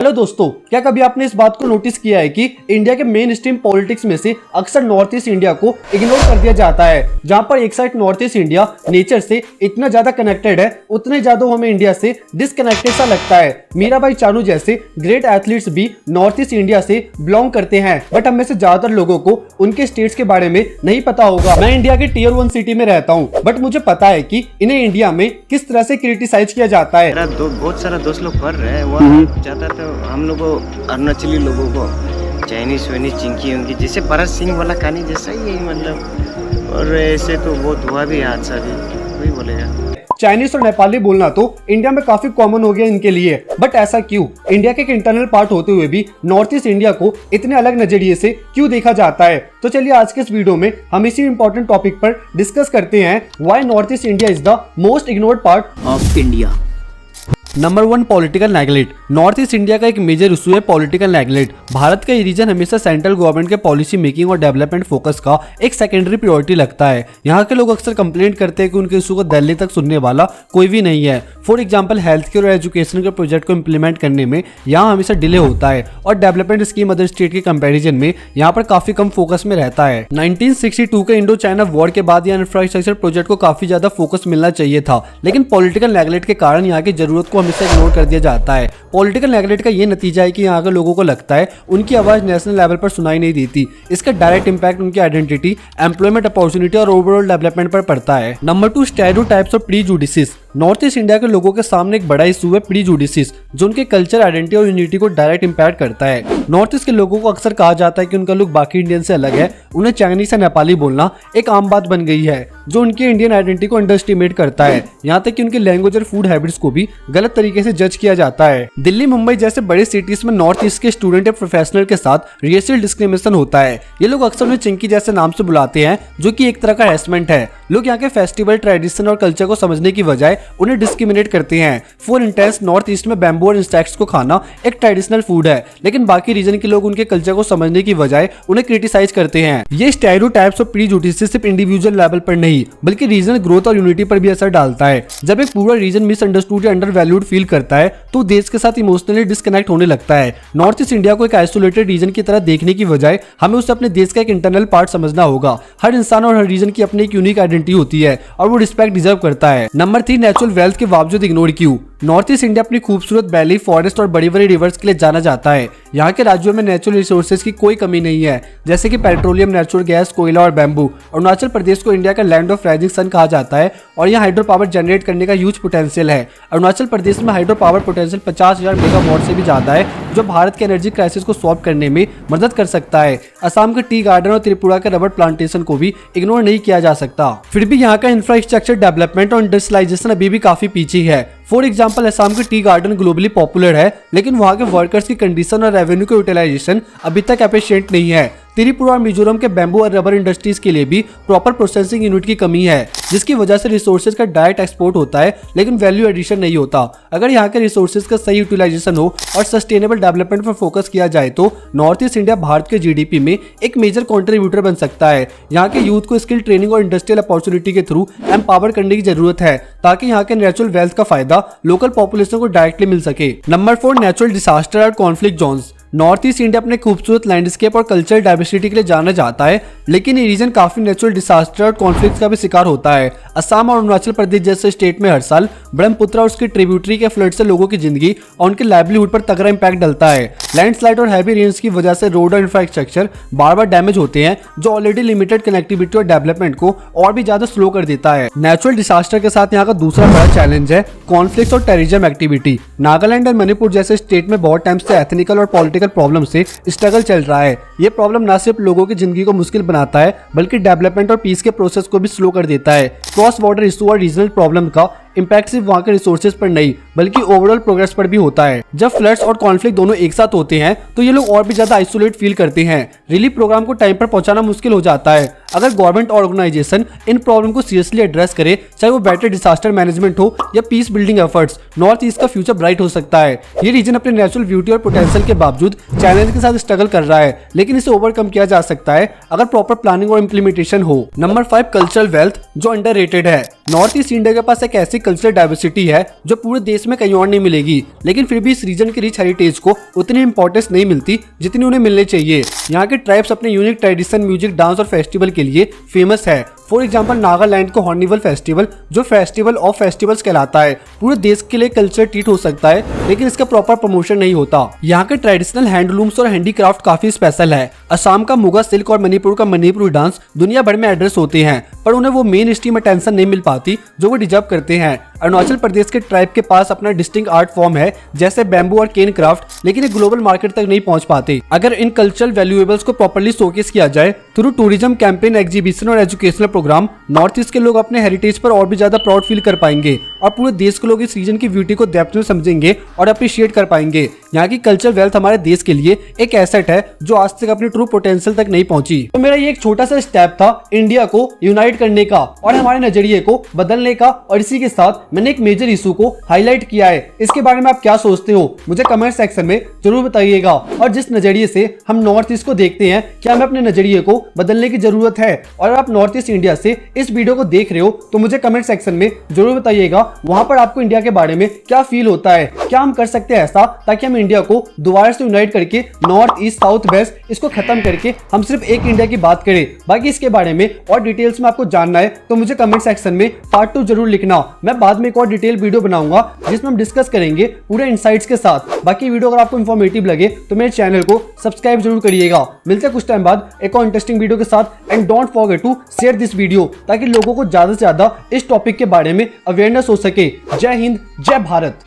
Hello दोस्तों, क्या कभी आपने इस बात को नोटिस किया है कि इंडिया के मेन स्ट्रीम पॉलिटिक्स में से अक्सर नॉर्थ ईस्ट इंडिया को इग्नोर कर दिया जाता है। जहां पर एक side north east India nature से इतना ज्यादा कनेक्टेड है, उतने ज्यादा हमें इंडिया से डिसकनेक्टेड सा लगता है। मीराबाई चानू जैसे ग्रेट एथलीट्स भी नॉर्थ ईस्ट इंडिया से बिलोंग करते हैं, बट हम में से ज्यादातर लोगों को उनके स्टेट्स के बारे में नहीं पता होगा। मैं इंडिया के टियर 1 सिटी में रहता हूँ, बट मुझे पता है कि इन्हें इंडिया में किस तरह से क्रिटिसाइज किया जाता है। बहुत सारा दोस्त लोग पढ़ रहे हैं, वहाँ जाता तो हम लोग अरुणाचली लोगों को चाइनीज वैनीज चिंकी उनकी जैसे भरत सिंह वाला कहानी जैसा ही है मतलब। और ऐसे तो बहुत हुआ भी हादसा भी, कोई बोलेगा। चाइनीज और नेपाली बोलना तो इंडिया में काफी कॉमन हो गया इनके लिए, बट ऐसा क्यों? इंडिया के एक इंटरनल पार्ट होते हुए भी नॉर्थ ईस्ट इंडिया को इतने अलग नजरिए से क्यों देखा जाता है? तो चलिए आज के इस वीडियो में हम इसी इंपॉर्टेंट टॉपिक पर डिस्कस करते हैं, why north east India is the most ignored part of India. Number 1, political neglect. North east India का एक मेजर इशू है पॉलिटिकल नेगलेक्ट। भारत का ये रीजन हमेशा सेंट्रल गवर्नमेंट के पॉलिसी मेकिंग और डेवलपमेंट फोकस का एक सेकेंडरी प्रायोरिटी लगता है। यहाँ के लोग अक्सर कंप्लेंट करते हैं कि उनके इशू को दिल्ली तक सुनने वाला कोई भी नहीं है। फॉर एग्जाम्पल, हेल्थ केयर और एजुकेशन के प्रोजेक्ट को इंप्लीमेंट करने में यहाँ हमेशा डिले होता है और डेवलपमेंट स्कीम अदर स्टेट के कंपेरिजन में यहाँ पर काफी कम फोकस में रहता है। 1962 के इंडो चाइना वॉर के बाद यहाँ इंफ्रास्ट्रक्चर प्रोजेक्ट को काफी ज्यादा फोकस मिलना चाहिए था, लेकिन पॉलिटिकल नेगलेक्ट के कारण यहाँ की जरूरत को हमेशा इग्नोर कर दिया जाता है। पॉलिटिकल नेगलेक्ट का ये नतीजा है कि यहाँ के लोगों को लगता है उनकी आवाज नेशनल लेवल पर सुनाई नहीं देती। इसका डायरेक्ट इंपैक्ट उनकी आइडेंटिटी, एम्प्लॉयमेंट अपॉर्चुनिटी और ओवरऑल डेवलपमेंट पर पड़ता है। नंबर 2, स्टेरियोटाइप्स और प्रीजुडिसेस। नॉर्थ ईस्ट इंडिया के लोगों के सामने एक बड़ा इशू है प्रीजुडिसेस, जो उनके कल्चर, आइडेंटिटी और यूनिटी को डायरेक्ट इंपैक्ट करता है। नॉर्थ ईस्ट के लोगों को अक्सर कहा जाता है कि उनका लुक बाकी इंडियन से अलग है। उन्हें चाइनीज या नेपाली बोलना एक आम बात बन गई है, जो उनकी इंडियन आइडेंटिटी को अंडर एस्टिमेट करता है। यहाँ तक कि उनके लैंग्वेज और फूड हैबिट्स को भी गलत तरीके से जज किया जाता है। दिल्ली, मुंबई जैसे बड़े सिटीज में नॉर्थ ईस्ट के स्टूडेंट या प्रोफेशनल के साथ रेशियल डिस्क्रिमिनेशन होता है। ये लोग अक्सर उन्हें चिंकी जैसे नाम से बुलाते हैं, जो कि एक तरह का हैरेसमेंट है। लोग यहाँ के फेस्टिवल, ट्रेडिशन और कल्चर को समझने की बजाय उन्हें डिस्क्रिमिनेट करते हैं। फॉर इंस्टेंस, नॉर्थ ईस्ट में बैम्बू और इंसेक्ट्स को खाना एक ट्रेडिशनल फूड है, लेकिन बाकी रीजन के लोग उनके कल्चर को समझने की बजाय उन्हें क्रिटिसाइज करते हैं। ये स्टेरियोटाइप्स और प्रीजुडिसेस सिर्फ इंडिविजुअल लेवल पर नहीं, बल्कि रीजनल ग्रोथ और यूनिटी पर भी असर डालता है। जब एक पूरा रीजन मिसअंडरस्टूड या अंडर वैल्यूड फील करता है, तो देश के साथ इमोशनली डिस्कनेक्ट होने लगता है। नॉर्थ ईस्ट इंडिया को एक आइसोलेटेड रीजन की तरह देखने की बजाय हमें उसे अपने देश का एक इंटरनल पार्ट समझना होगा। हर इंसान और हर रीजन की अपनी एक यूनिक आइडेंटिटी होती है और वो रिस्पेक्ट डिजर्व करता है। नंबर 3, नेचुरल वेल्थ के बावजूद इग्नोर क्यों? नॉर्थ ईस्ट इंडिया अपनी खूबसूरत वैली, फॉरेस्ट और बड़ी बड़ी रिवर्स के लिए जाना जाता है। यहाँ के राज्यों में नेचुरल रिसोर्सेज की कोई कमी नहीं है, जैसे कि पेट्रोलियम, नेचुरल गैस, कोयला और बैम्बू। अरुणाचल प्रदेश को इंडिया का लैंड ऑफ राइजिंग सन कहा जाता है और यहाँ हाइड्रो पावर जनरेट करने का ह्यूज पोटेंशियल है। अरुणाचल प्रदेश में हाइड्रो पावर पोटेंशियल 50,000 मेगावाट से भी ज्यादा है, जो भारत के एनर्जी क्राइसिस को सॉल्व करने में मदद कर सकता है। असम के टी गार्डन और त्रिपुरा के रबर प्लांटेशन को भी इग्नोर नहीं किया जा सकता। फिर भी यहाँ का इंफ्रास्ट्रक्चर डेवलपमेंट और इंडस्ट्रियलाइजेशन अभी भी काफी पीछे है। फॉर एग्जाम्पल, असम के टी गार्डन ग्लोबली पॉपुलर है, लेकिन वहाँ के वर्कर्स की कंडीशन और रेवेन्यू का यूटिलाइजेशन अभी तक एफिशिएंट नहीं है। त्रिपुरा और मिजोरम के बैम्बू और रबर इंडस्ट्रीज के लिए भी प्रॉपर प्रोसेसिंग यूनिट की कमी है, जिसकी वजह से रिसोर्सेज का डायरेक्ट एक्सपोर्ट होता है, लेकिन वैल्यू एडिशन नहीं होता। अगर यहाँ के रिसोर्सेज का सही यूटिलाइजेशन हो और सस्टेनेबल डेवलपमेंट पर फोकस किया जाए, तो नॉर्थ ईस्ट इंडिया भारत के जीडीपी में एक मेजर कॉन्ट्रीब्यूटर बन सकता है। यहाँ के यूथ को स्किल ट्रेनिंग और इंडस्ट्रियल अपॉर्चुनिटी के थ्रू एम्पावर करने की जरूरत है, ताकि यहाँ के नेचुरल वेल्थ का फायदा लोकल पॉपुलेशन को डायरेक्टली मिल सके। नंबर 4, नेचुरल डिजास्टर और conflict zones. North east India अपने खूबसूरत लैंडस्केप और कल्चरल डाइवर्सिटी के लिए जाना जाता है, लेकिन ये रीजन काफी नेचुरल डिजास्टर और कॉन्फ्लिक्ट का भी शिकार होता है। असम और अरुणाचल प्रदेश जैसे स्टेट में हर साल ब्रह्मपुत्र और उसके ट्रिब्यूटरी के फ्लड से लोगों की जिंदगी और उनके लाइवलीहुड पर तगड़ा इंपैक्ट डलता है। लैंडस्लाइड और हैवी रेन्स की वजह से रोड और इंफ्रास्ट्रक्चर बार बार डैमेज होते हैं, जो ऑलरेडी लिमिटेड कनेक्टिविटी और डेवलपमेंट को और भी ज्यादा स्लो कर देता है। नेचुरल डिजास्टर के साथ यहाँ का दूसरा बड़ा चैलेंज है कॉन्फ्लिक्ट और टेररिज्म एक्टिविटी। नागालैंड और मणिपुर जैसे स्टेट में बहुत टाइम से एथनिकल और पॉलिटिकल प्रॉब्लम से स्ट्रगल चल रहा है। ये प्रॉब्लम न सिर्फ लोगों की जिंदगी को मुश्किल बनाता है, बल्कि डेवलपमेंट और पीस के प्रोसेस को भी स्लो कर देता है। क्रॉस बॉर्डर इशू और रीजनल प्रॉब्लम का इम्पैक्ट सिर्फ वहाँ के रिसोर्सेज पर नहीं, बल्कि ओवरऑल प्रोग्रेस पर भी होता है। जब फ्लड्स और कॉन्फ्लिक्ट दोनों एक साथ होते हैं, तो ये लोग और भी ज्यादा आइसोलेट फील करते हैं। रिलीफ प्रोग्राम को टाइम पर पहुंचाना मुश्किल हो जाता है। अगर गवर्नमेंट ऑर्गेनाइजेशन इन प्रॉब्लम को सीरियसली एड्रेस करे, चाहे वो बेटर डिजास्टर मैनेजमेंट हो या peace building efforts, north east का फ्यूचर ब्राइट हो सकता है। ये रीजन अपने नेचुरल ब्यूटी और पोटेंशियल के बावजूद चैलेंज के साथ स्ट्रगल कर रहा है, लेकिन इसे ओवरकम किया जा सकता है अगर प्रॉपर प्लानिंग और इम्प्लीमेंटेशन हो। नंबर 5, कल्चरल वेल्थ, जो अंडररेटेड है। नॉर्थ ईस्ट इंडिया के पास एक ऐसी कल्चरल डाइवर्सिटी है जो पूरे देश में कहीं और नहीं मिलेगी, लेकिन फिर भी इस रीजन की रिच हेरिटेज को उतनी इंपॉर्टेंस नहीं मिलती जितनी उन्हें मिलने चाहिए। यहाँ के ट्राइब्स अपने यूनिक ट्रेडिशन, म्यूजिक, डांस और फेस्टिवल के लिए फेमस है। फॉर एग्जाम्पल नागालैंड को हॉर्निवल फेस्टिवल, जो फेस्टिवल ऑफ फेस्टिवल्स कहलाता है, पूरे देश के लिए कल्चर ट्रीट हो सकता है, लेकिन इसका प्रॉपर प्रमोशन नहीं होता। यहाँ के ट्रेडिशनल हैंडलूम्स और हैंडीक्राफ्ट काफी स्पेशल है। असम का मुगा सिल्क और मणिपुर का मणिपुरी डांस दुनिया भर में एड्रेस होते हैं, पर उन्हें वो मेन स्ट्रीम अटेंशन नहीं मिल पाती जो वो डिजर्व करते हैं। अरुणाचल प्रदेश के ट्राइब के पास अपना डिस्टिंक्ट आर्ट फॉर्म है, जैसे बैम्बू और केन क्राफ्ट, लेकिन ये ग्लोबल मार्केट तक नहीं पहुंच पाते। अगर इन कल्चरल वैल्यूएबल्स को प्रॉपर्ली शोकेस किया जाए थ्रू टूरिज्म कैंपेन, एग्जीबिशन और एजुकेशनल प्रोग्राम, नॉर्थ ईस्ट के लोग अपने हेरिटेज पर और भी ज्यादा प्राउड फील कर पाएंगे और पूरे देश के लोग इस रीजन की ब्यूटी को डेप्थ में समझेंगे और अप्रिशिएट कर पाएंगे। यहाँ की कल्चर वेल्थ हमारे देश के लिए एक एसेट है जो आज तक अपनी ट्रू पोटेंशियल तक नहीं पहुंची। तो मेरा ये एक छोटा सा स्टेप था इंडिया को यूनाइट करने का और हमारे नजरिए को बदलने का, और इसी के साथ मैंने एक मेजर इशू को हाईलाइट किया है। इसके बारे में आप क्या सोचते हो मुझे कमेंट सेक्शन में जरूर बताइएगा। और जिस नजरिए से हम नॉर्थ ईस्ट को देखते हैं, क्या हमें अपने नजरिए को बदलने की जरूरत है? और आप नॉर्थ ईस्ट इंडिया से इस वीडियो को देख रहे हो तो मुझे कमेंट सेक्शन में जरूर बताइएगा वहां पर आपको इंडिया के बारे में क्या फील होता है। क्या हम कर सकते हैं ऐसा ताकि हम इंडिया को दोबारा से यूनाइट करके नॉर्थ ईस्ट साउथ वेस्ट इसको खत्म करके हम सिर्फ एक इंडिया की बात करें? बाकी इसके बारे में और डिटेल्स में आपको जानना है तो मुझे कमेंट सेक्शन में पार्ट 2 जरूर लिखना। मैं बाद में एक और डिटेल वीडियो बनाऊंगा जिसमें हम डिस्कस करेंगे पूरे इनसाइट्स के साथ। बाकी वीडियो अगर आपको इन्फॉर्मेटिव लगे तो मेरे चैनल को सब्सक्राइब जरूर करिएगा। मिलते हैं कुछ टाइम बाद एक और इंटरेस्टिंग वीडियो के साथ। And don't forget to share this video ताकि लोगों को ज्यादा से ज्यादा इस टॉपिक के बारे में अवेयरनेस हो सके। जय हिंद, जय भारत।